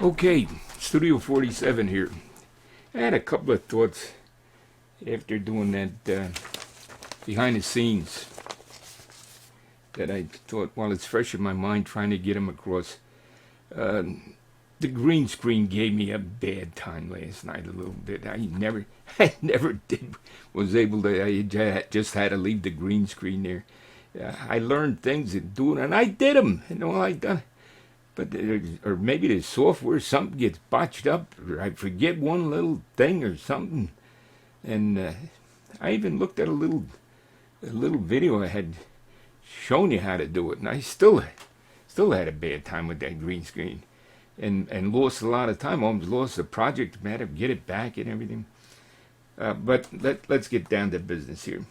Okay, Studio 47 here. I had a couple of thoughts after doing that behind the scenes that I thought, while it's fresh in my mind, trying to get them across. The green screen gave me a bad time last night a little bit. I never was able to. I just had to leave the green screen there. I learned things and doing, and I did them, and all I done. But or maybe the software, something gets botched up, or I forget one little thing or something. And I even looked at a little video I had shown you how to do it, and I still had a bad time with that green screen, and lost a lot of time. Almost lost the project, had to get it back and everything. But let's get down to business here.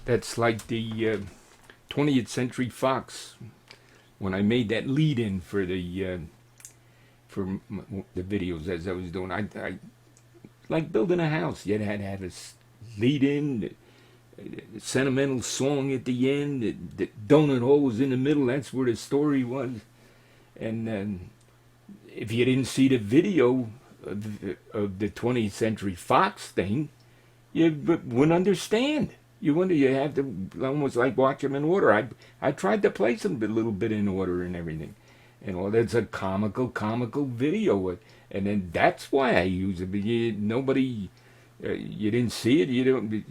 That's like the 20th Century Fox. When I made that lead-in for the videos as I was doing, I like building a house. You had to have a lead-in, a sentimental song at the end, the donut hole was in the middle. That's where the story was. And if you didn't see the video of the 20th Century Fox thing, you wouldn't understand. You have to almost like watch them in order. I tried to place them a little bit in order and everything, and all that's a comical video, and then that's why I use it. But you didn't see it. You don't.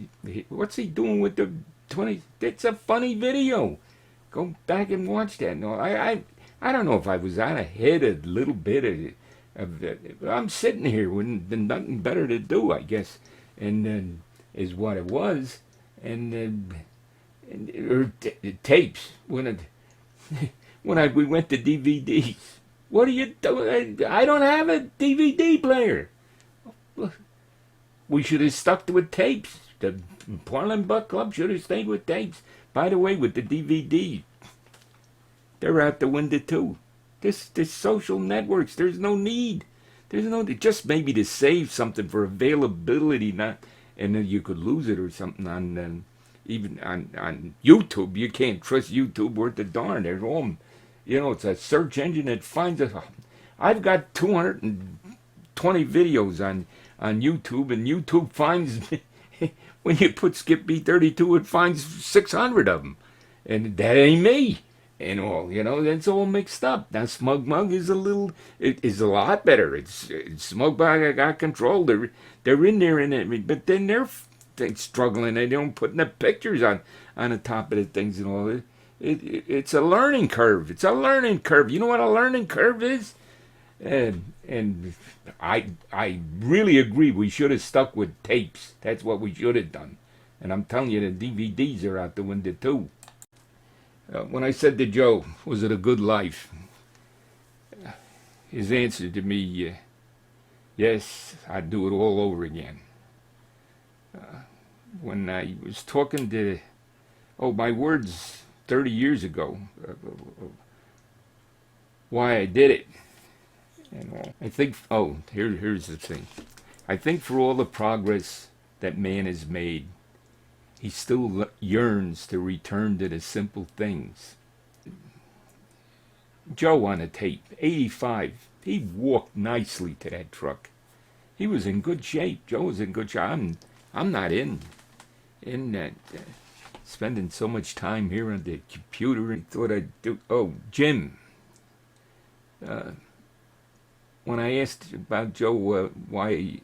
What's he doing with the 20? It's a funny video. Go back and watch that. No, I don't know if I was out ahead a little bit of I'm sitting here with nothing better to do, I guess, and is what it was. And tapes when we went to DVDs. What are you doing? I don't have a DVD player. We should have stuck with tapes. The Portland Buck Club should have stayed with tapes. By the way, with the DVD, they're out the window too. This social networks. There's no need. Just maybe to save something for availability, not. And then you could lose it or something on even on YouTube. You can't trust YouTube worth a darn. They're all, it's a search engine that finds it. I've got 220 videos on YouTube, and YouTube finds when you put Skip B32, it finds 600 of them, and that ain't me. And all, that's all mixed up. Now, Smug Mug is a lot better. It's Smug Mug, I got control. They're in there and everything, but then they're struggling. They don't put the pictures on the top of the things and all. It's a learning curve. It's a learning curve. You know what a learning curve is? And I really agree. We should have stuck with tapes. That's what we should have done. And I'm telling you, the DVDs are out the window too. When I said to Joe, was it a good life? His answer to me, yes, I'd do it all over again. When I was talking to, my words 30 years ago, why I did it. And I think, here's the thing. I think for all the progress that man has made, he still yearns to return to the simple things. Joe on a tape, 85. He walked nicely to that truck. He was in good shape. Joe was in good shape. I'm not in that. Spending so much time here on the computer, and thought I'd do. Oh, Jim. When I asked about Joe, why,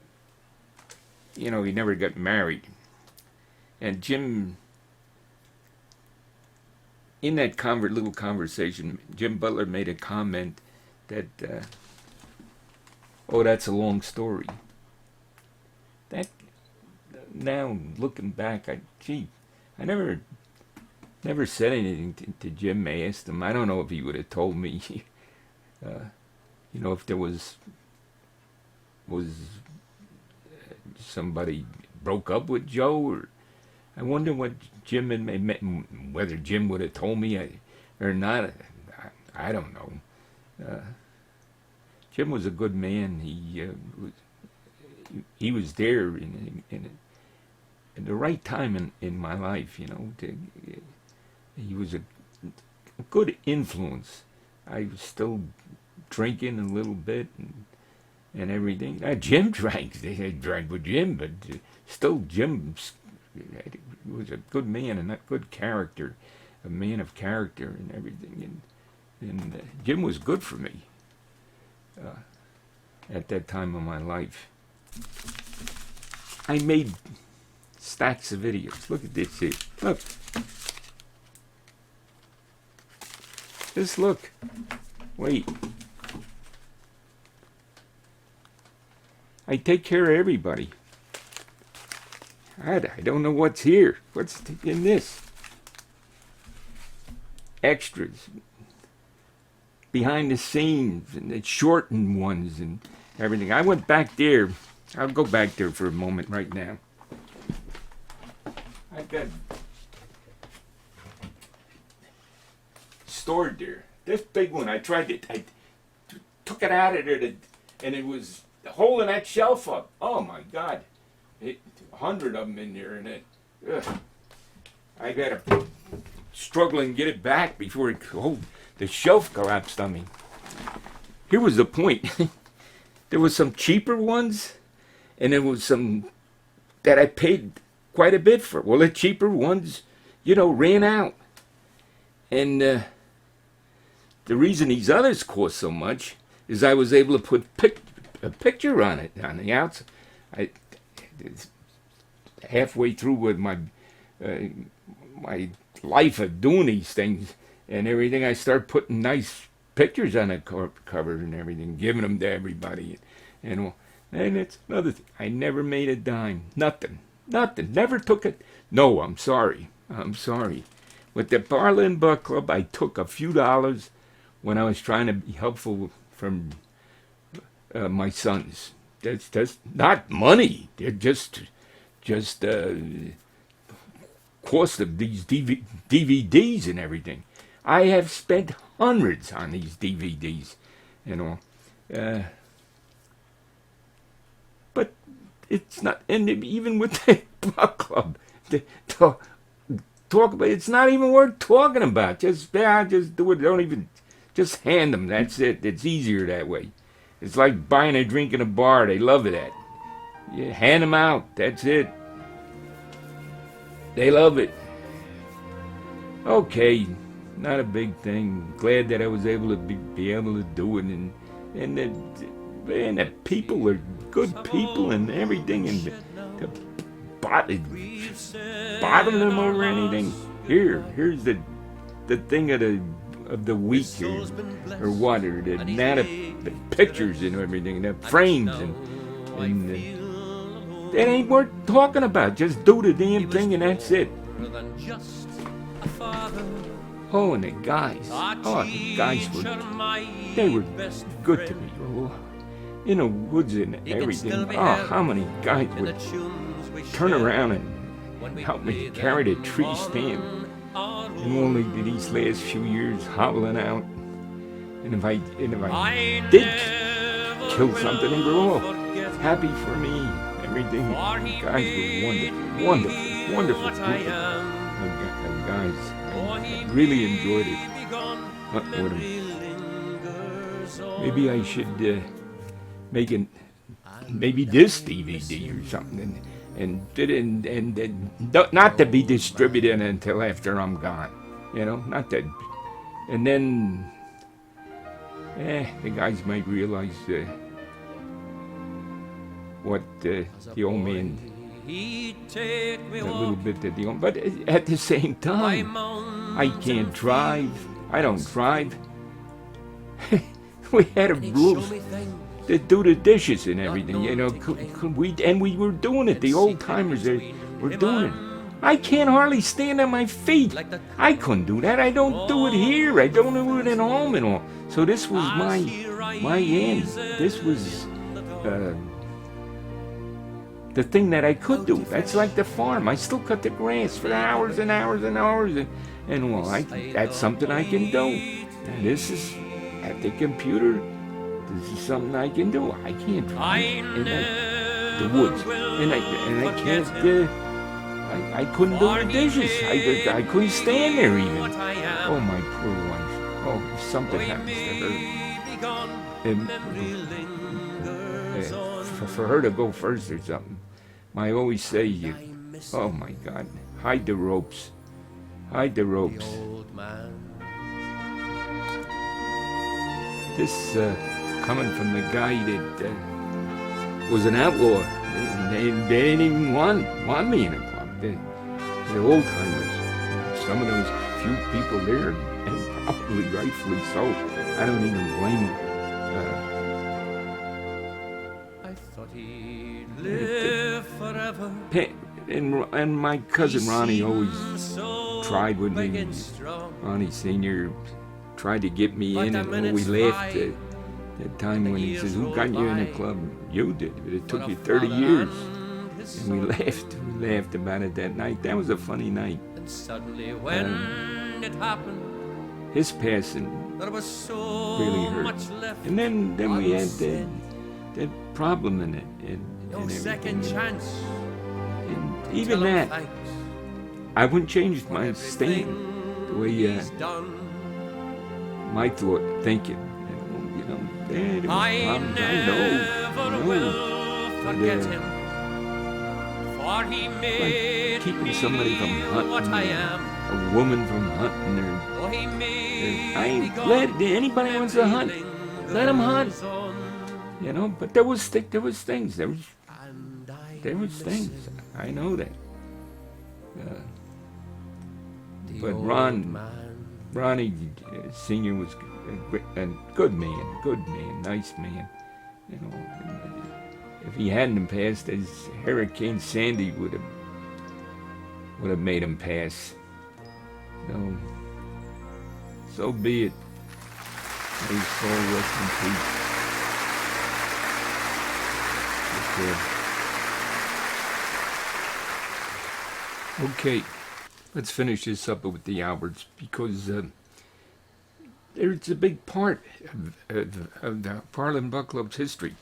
he never got married. And Jim, in that little conversation, Jim Butler made a comment that, that's a long story. That, now looking back, I never said anything to Jim. I asked him. I don't know if he would have told me, if there was somebody broke up with Joe, or I wonder what Jim and whether Jim would have told me or not. I don't know. Jim was a good man. He was there in the right time in my life. He was a good influence. I still drinking a little bit and everything. Jim drank. They drank with Jim, but still Jim was a good man and a good character, a man of character and everything. And Jim was good for me at that time of my life. I made stacks of videos. Look at this here. Look. Just look. Wait. I take care of everybody. I don't know what's here. What's in this? Extras. Behind the scenes and the shortened ones and everything. I went back there. I'll go back there for a moment right now. I've got stored there. This big one, I took it out of there and it was holding that shelf up. Oh my God. 100 of them in there and I got to struggle and get it back before the shelf collapsed on me. Here was the point. There was some cheaper ones and there was some that I paid quite a bit for. Well, the cheaper ones, ran out. And the reason these others cost so much is I was able to put a picture on it on the outside. Halfway through with my life of doing these things and everything, I start putting nice pictures on the cover and everything, giving them to everybody, and it's another thing. I never made a dime, nothing, never took it. No, I'm sorry. With the Barlin Buck Club, I took a few dollars when I was trying to be helpful from my sons. That's not money. They're just cost of these DVDs and everything. I have spent hundreds on these DVDs and all. But it's not, and even with the Buck Club, talk about, it's not even worth talking about. Just do it. Don't even, just hand them. That's it. It's easier that way. It's like buying a drink in a bar. They love that. You hand them out. That's it. They love it. Okay, not a big thing. Glad that I was able to be able to do it, and the people are good people and everything, and to bother them over anything. Here's the thing of the week here, or what, or the pictures and everything, the frames and it ain't worth talking about. Just do the damn thing and that's it. Oh, and the guys they were good to me. Oh, in the woods and everything. Oh, how many guys would turn around and help me carry the tree stand. And only these last few years hobbling out. And if I did kill something, they were all happy for me. Everything. The guys were wonderful people. The guys, I really enjoyed it. Maybe I should make maybe this DVD or something, and not to be distributed until after I'm gone. Not that. And then, the guys might realize what the old man, a little bit that the old, but at the same time, I can't drive. I don't drive. We had a rules to do the dishes and everything, we were doing it. The old timers were doing it. I can't hardly stand on my feet. I couldn't do that. I don't do it here. I don't do it at home and all. So this was my end. This was the thing that I could do. That's like the farm. I still cut the grass for hours and hours and hours, and well, that's something I can do. And this is at the computer. This is something I can do. I can't drive in the woods, and I can't. I couldn't do the dishes. I couldn't stand there even. Oh, my poor wife. Oh, if something happens to her. and, for her to go first or something. I always say, oh my God, hide the ropes. Hide the ropes. This coming from the guy that was an outlaw. They didn't even want me in a club. They're old timers. Some of those few people there, and probably rightfully so. I don't even blame them. I thought he'd live forever. And my cousin Ronnie always tried with me. Ronnie Sr. tried to get me in, and we laughed at that time when he says, "Who got you in a club?" You did. But it took you 30 years. And we laughed about it that night. That was a funny night. And suddenly when it happened, his passing really hurt. And then we had that problem in it. And second chance. And even that, I wouldn't change my stand. The way my thinking. I never will forget him, for he made keeping somebody from hunting, a woman from hunting, I ain't glad anybody wants to hunt. Let them hunt, But there was things. There was things. I know that. But Ronnie Senior was a good man, nice man. If he hadn't passed, as Hurricane Sandy would have made him pass. So be it. May his soul rest in peace. Okay, let's finish this up with the Alberts, because there's a big part of the Parlin Buck Club's history.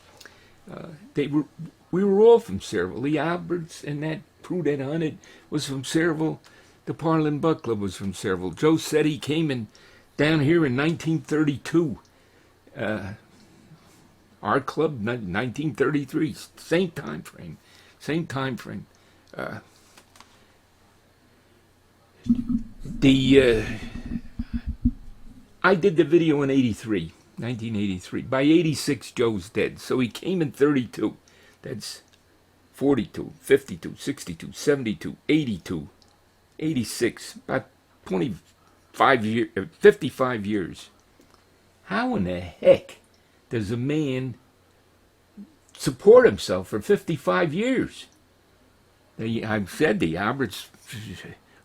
We were all from Sayreville. The Alberts and that crew that hunted was from Sayreville. The Parlin Buck Club was from Sayreville. Joe said he came down here in 1932. Our club, 1933, same time frame. I did the video in 1983. By 86, Joe's dead. So he came in 32. That's 42, 52, 62, 72, 82, 86. About 55 years. How in the heck does a man support himself for 55 years? I've said the Alberts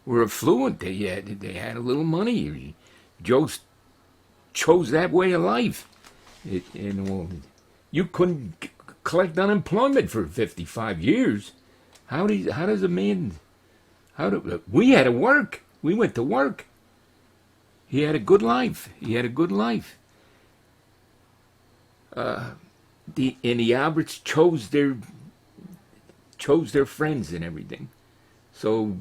were affluent. They had a little money. Joe chose that way of life. You couldn't collect unemployment for 55 years. How does a man? We had to work. We went to work. He had a good life. The Alberts chose their friends and everything. So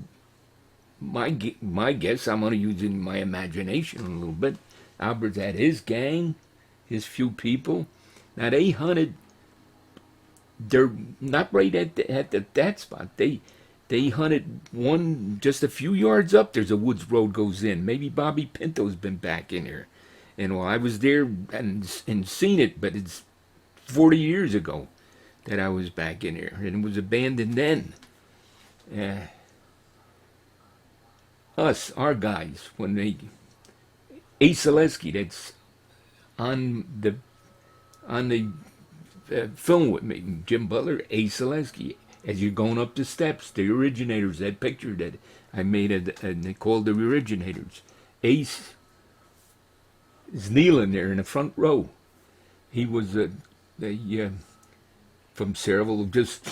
my guess, I'm only using my imagination a little bit. Alberts had his gang, his few people. Now they hunted. They're not right at that spot. They hunted one just a few yards up. There's a woods road goes in. Maybe Bobby Pinto's been back in here. And I was there and seen it, but it's 40 years ago that I was back in here, and it was abandoned then. Our guys, when Ace Zaleski, that's on the film with me, Jim Butler, Ace Zaleski, as you're going up the steps, the originators, that picture that I made, and they called the originators. Ace is kneeling there in the front row. He was from Sayreville, just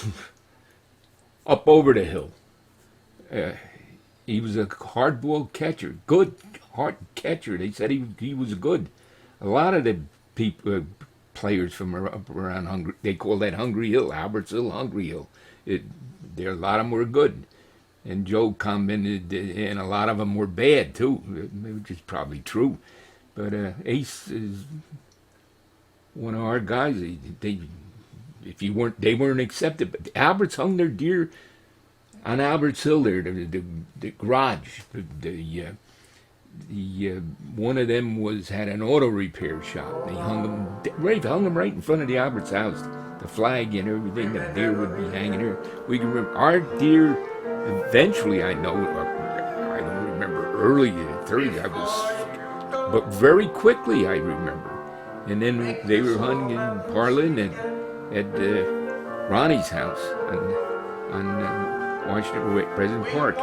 up over the hill. He was a hard-boiled catcher, good hard catcher. They said he was good. A lot of the players from up around Hungry, they call that Hungry Hill, Alberts Hill, Hungry Hill. A lot of them were good. And Joe commented, and a lot of them were bad, too, which is probably true. But Ace one of our guys. If you weren't, they weren't accepted. But the Alberts hung their deer on Alberts Hill there, the garage. One of them had an auto repair shop. They hung them right in front of the Alberts house. The flag and everything. The deer would be hanging there. We can remember our deer. Eventually, I don't remember early in the 30s. But very quickly I remember. And then they were hunting in Parlin at Ronnie's house on Washington, President Park.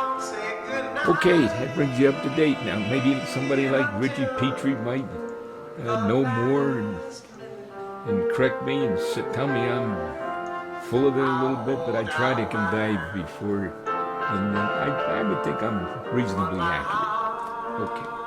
Okay, that brings you up to date now. Maybe somebody like Richie Petrie might know more and correct me and tell me I'm full of it a little bit, but I try to convey before, and I would think I'm reasonably accurate. Okay.